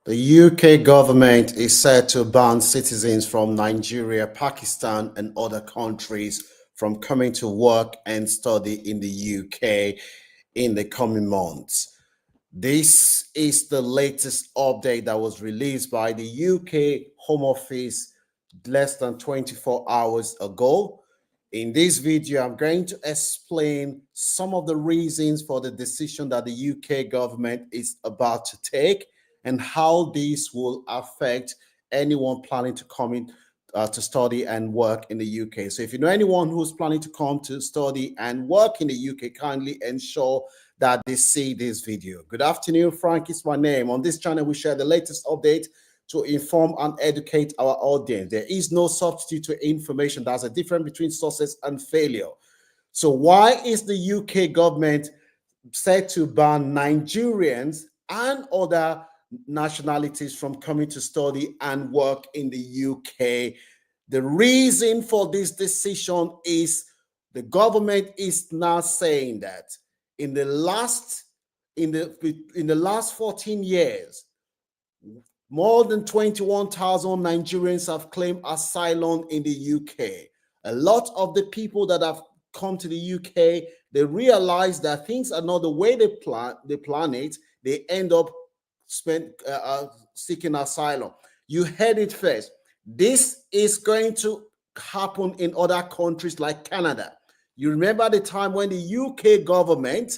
The UK government is set to ban citizens from Nigeria, Pakistan, and other countries from coming to work and study in the UK in the coming months. This is the latest update that was released by the UK Home Office less than 24 hours ago. In this video, I'm going to explain some of the reasons for the decision that the UK government is about to take and how this will affect anyone planning to come in to study and work in the UK. So if you know anyone who's planning to come to study and work in the UK, kindly ensure that they see this video. Good afternoon, Frank is my name. On this channel, we share the latest update to inform and educate our audience. There is no substitute to information. There's a difference between success and failure. So why is the UK government set to ban Nigerians and other nationalities from coming to study and work in the UK? The reason for this decision is the government is now saying that in the last 14 years, more than 21,000 Nigerians have claimed asylum in the UK. A lot of the people that have come to the UK, they realize that things are not the way they plan it. They end up seeking asylum. You heard it first. This is going to happen in other countries like Canada. You remember the time when the UK government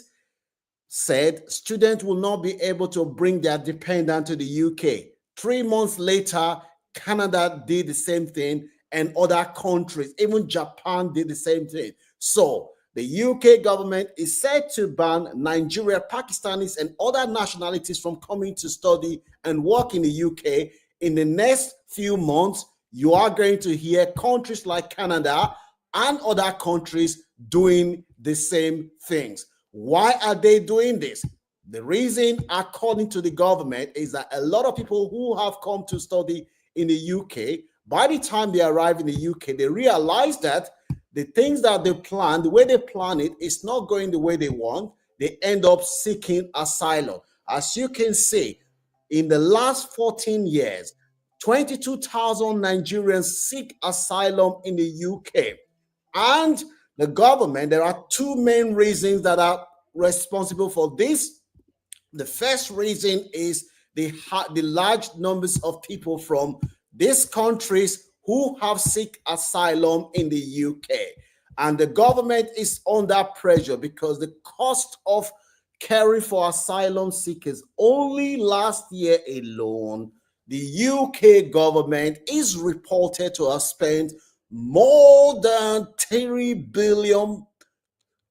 said students will not be able to bring their dependent to the UK. 3 months later, Canada did the same thing, and other countries, even Japan, did the same thing. So the UK government is set to ban Nigeria, Pakistanis, and other nationalities from coming to study and work in the UK. In the next few months, you are going to hear countries like Canada and other countries doing the same things. Why are they doing this? The reason, according to the government, is that a lot of people who have come to study in the UK, by the time they arrive in the UK, they realize that the things that they plan, the way they plan it, is not going the way they want. They end up seeking asylum. As you can see, in the last 14 years, 22,000 Nigerians seek asylum in the UK. And the government, there are two main reasons that are responsible for this. The first reason is the large numbers of people from these countries who have seek asylum in the UK. And the government is under pressure because the cost of caring for asylum seekers, only last year alone, the UK government is reported to have spent more than 3 billion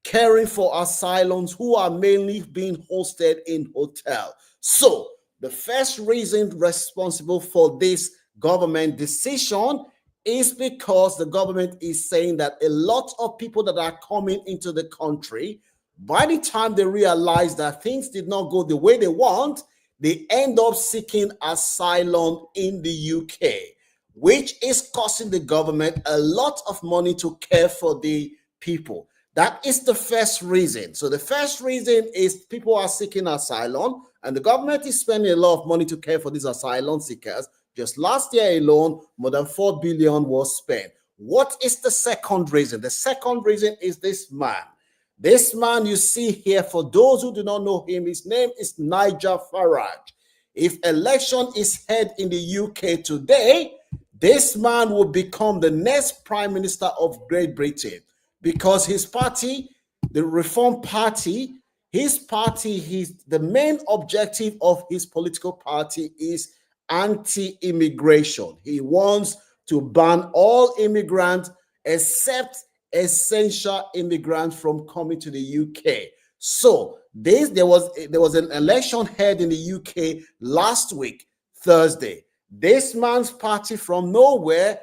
caring for asylums who are mainly being hosted in hotels. So the first reason responsible for this government decision is because the government is saying that a lot of people that are coming into the country, by the time they realize that things did not go the way they want, they end up seeking asylum in the UK, which is costing the government a lot of money to care for the people. That is the first reason. So the first reason is people are seeking asylum, and the government is spending a lot of money to care for these asylum seekers. Just last year alone, more than 4 billion was spent. What is the second reason? The second reason is this man. This man you see here, for those who do not know him, his name is Nigel Farage. If election is held in the UK today, this man will become the next Prime Minister of Great Britain, because his party, the Reform Party, the main objective of his political party is anti-immigration. He wants to ban all immigrants except essential immigrants from coming to the UK. So there was an election held in the UK last week, Thursday. This man's party, from nowhere,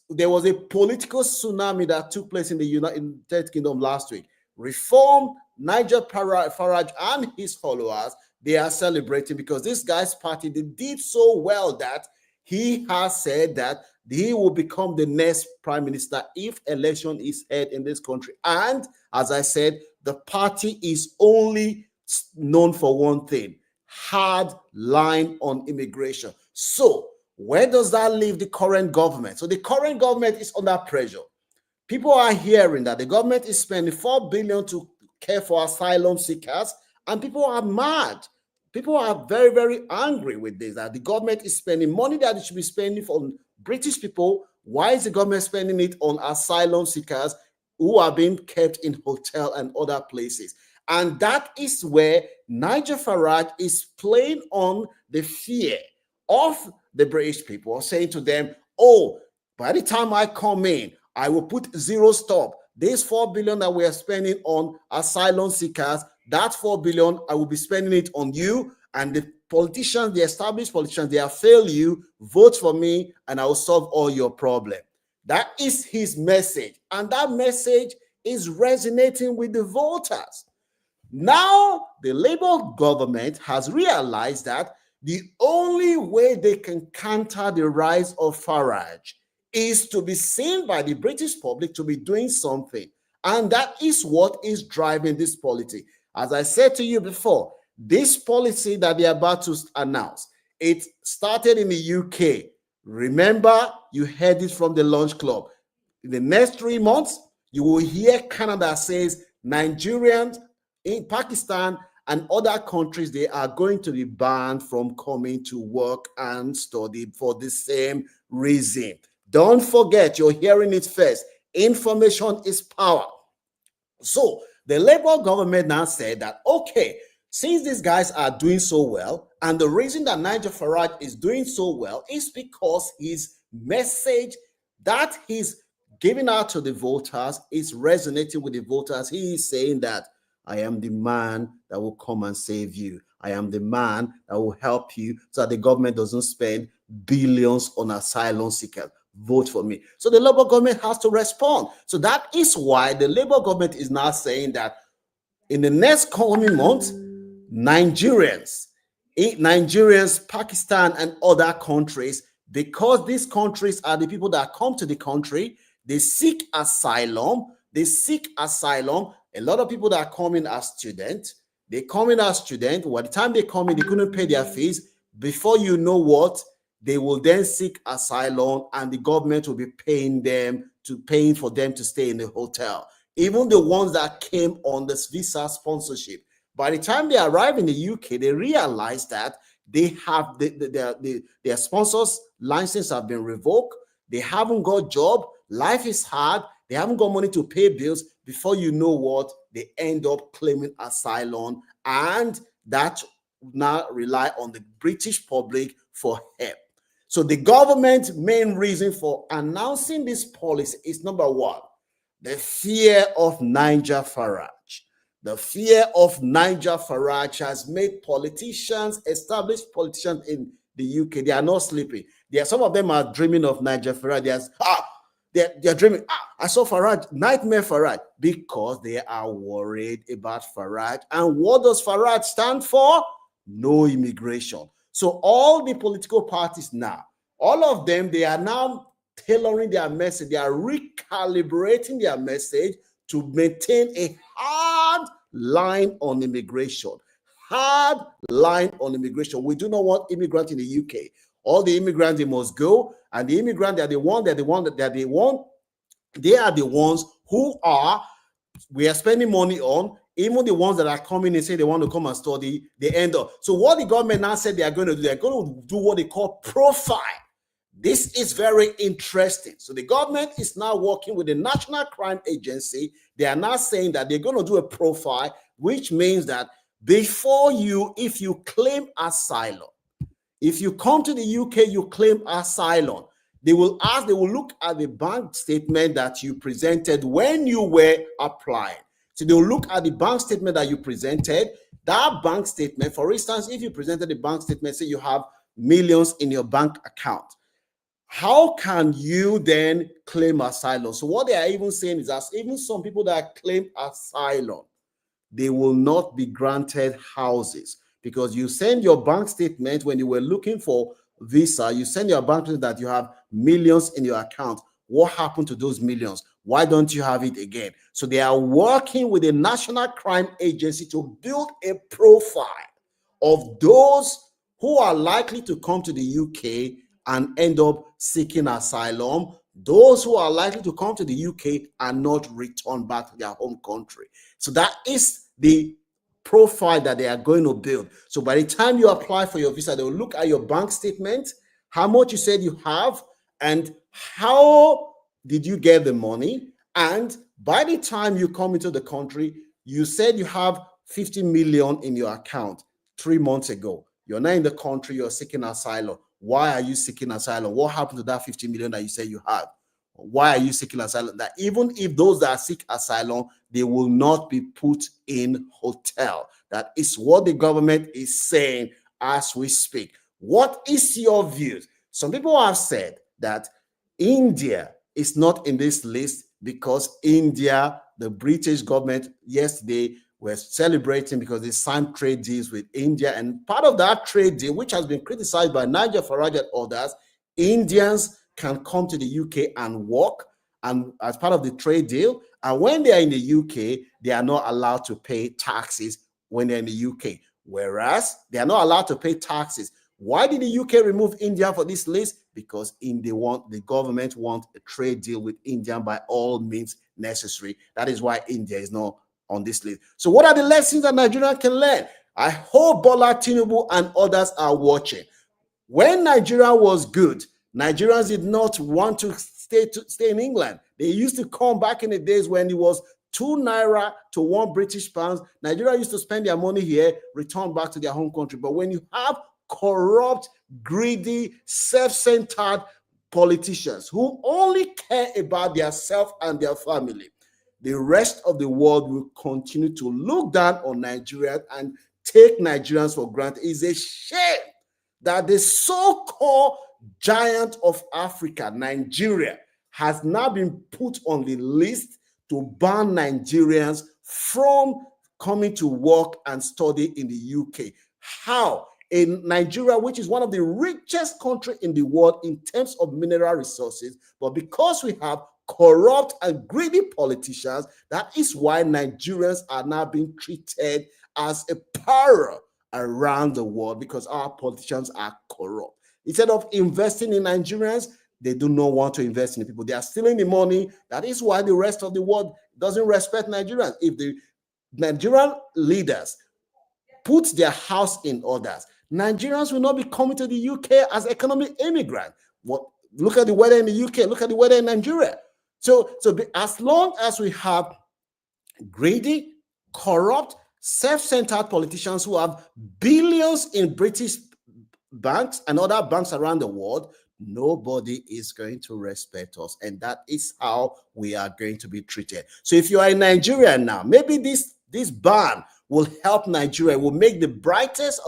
there was a political tsunami that took place in the United Kingdom last week. Reform, Nigel Farage and his followers, they are celebrating because this guy's party, they did so well that he has said that he will become the next prime minister if election is held in this country. And as I said, the party is only known for one thing: hard line on immigration. So where does that leave the current government? So the current government is under pressure. People are hearing that the government is spending 4 billion to care for asylum seekers, and people are mad. People are very, very angry with this, that the government is spending money that it should be spending for British people. Why is the government spending it on asylum seekers who are being kept in hotel and other places? And that is where Nigel Farage is playing on the fear of the British people, saying to them, oh, by the time I come in, I will put zero stop. This 4 billion that we are spending on asylum seekers, that 4 billion, I will be spending it on you. And the politicians, the established politicians, they have failed you. Vote for me and I will solve all your problems. That is his message. And that message is resonating with the voters. Now, the Labour government has realized that the only way they can counter the rise of Farage is to be seen by the British public to be doing something. And that is what is driving this policy. As I said to you before, this policy that they are about to announce, it started in the UK. Remember, you heard it from the Lunch Club. In the next 3 months, you will hear Canada says Nigerians in Pakistan and other countries, they are going to be banned from coming to work and study for the same reason. Don't forget, you're hearing it first. Information is power. So the Labour government now said that, okay, since these guys are doing so well, and the reason that Nigel Farage is doing so well is because his message that he's giving out to the voters is resonating with the voters. He is saying that I am the man that will come and save you. I am the man that will help you so that the government doesn't spend billions on asylum seekers. Vote for me. So the Labour government has to respond. So that is why the Labour government is now saying that in the next coming months, Nigerians, Pakistan, and other countries, because these countries are the people that come to the country, they seek asylum. A lot of people that are coming as students, they come in as students. By the time they come in, they couldn't pay their fees. Before you know what, they will then seek asylum, and the government will be paying for them to stay in the hotel. Even the ones that came on this visa sponsorship, by the time they arrive in the UK, they realize that they have their sponsors' license have been revoked. They haven't got job. Life is hard. They haven't got money to pay bills. Before you know what, they end up claiming asylum, and that now rely on the British public for help. So the government's main reason for announcing this policy is, number one, the fear of Nigel Farage. The fear of Nigel Farage has made politicians, established politicians in the UK, they are not sleeping. Some of them are dreaming of Nigel Farage. They're dreaming. I saw Farage, nightmare Farage, because they are worried about Farage. And what does Farage stand for? No immigration. So all the political parties now, all of them, they are now tailoring their message. They are recalibrating their message to maintain a hard line on immigration. Hard line on immigration. We do not want immigrants in the UK. All the immigrants, they must go, and the immigrants they are the ones who we are spending money on. Even the ones that are coming and say they want to come and study, they end up. So what the government now said they are going to do, they're going to do what they call profile. This is very interesting. So the government is now working with the National Crime Agency. They are now saying that they're going to do a profile, which means that if you claim asylum, if you come to the UK, you claim asylum, they will look at the bank statement that you presented when you were applying. So they'll look at the bank statement that you presented. That bank statement, for instance, if you presented the bank statement, say you have millions in your bank account, how can you then claim asylum? So what they are even saying is that even some people that claim asylum, they will not be granted houses, because you send your bank statement when you were looking for visa, you send your bank statement that you have millions in your account. What happened to those millions? Why don't you have it again? So they are working with the National Crime Agency to build a profile of those who are likely to come to the UK and end up seeking asylum, those who are likely to come to the UK and not return back to their home country. So that is the profile that they are going to build. So by the time you apply for your visa, they will look at your bank statement, how much you said you have, and how did you get the money. And by the time you come into the country, you said you have 50 million in your account 3 months ago. You're not in the country, you're seeking asylum. Why are you seeking asylum? What happened to that 50 million that you say you have? Why are you seeking asylum? That even if those that seek asylum, they will not be put in hotel. That is what the government is saying as we speak. What is your views? Some people have said that India is not in this list because India, the British government yesterday were celebrating because they signed trade deals with India. And part of that trade deal, which has been criticized by Nigel Farage and others, Indians can come to the UK and work, and as part of the trade deal. And when they are in the UK, they are not allowed to pay taxes when they're in the UK. Whereas they are not allowed to pay taxes. Why did the UK remove India for this list? Because the government wants a trade deal with India by all means necessary. That is why India is not on this list. So what are the lessons that Nigeria can learn? I hope Bola Tinubu and others are watching. When Nigeria was good, Nigerians did not want to stay in England. They used to come back in the days when it was 2 naira to 1 British pounds. Nigeria used to spend their money here, return back to their home country. But when you have corrupt, greedy, self-centered politicians who only care about their self and their family, the rest of the world will continue to look down on Nigerians and take Nigerians for granted. It's a shame that the so-called giant of Africa, Nigeria, has now been put on the list to ban Nigerians from coming to work and study in the UK. How? In Nigeria, which is one of the richest countries in the world in terms of mineral resources, but because we have corrupt and greedy politicians, that is why Nigerians are now being treated as a pariah around the world, because our politicians are corrupt. Instead of investing in Nigerians, they do not want to invest in the people. They are stealing the money. That is why the rest of the world doesn't respect Nigerians. If the Nigerian leaders put their house in orders, Nigerians will not be coming to the UK as economic immigrants. Look at the weather in the UK. Look at the weather in Nigeria. So as long as we have greedy, corrupt, self-centered politicians who have billions in British banks and other banks around the world, nobody is going to respect us. And that is how we are going to be treated. So if you are in Nigeria now, maybe this ban will help Nigeria, will make the brightest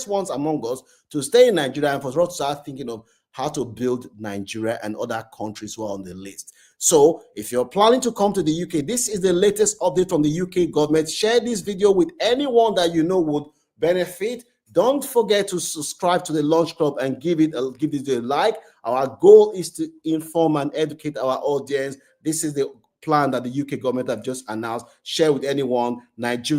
ones among us to stay in Nigeria and for us to start thinking of how to build Nigeria and other countries who are on the list. So if you're planning to come to the UK, this is the latest update from the UK government. Share this video with anyone that you know would benefit. Don't forget to subscribe to the Launch Club and give it a like. Our goal is to inform and educate our audience. This is the plan that the UK government have just announced. Share with anyone. Nigeria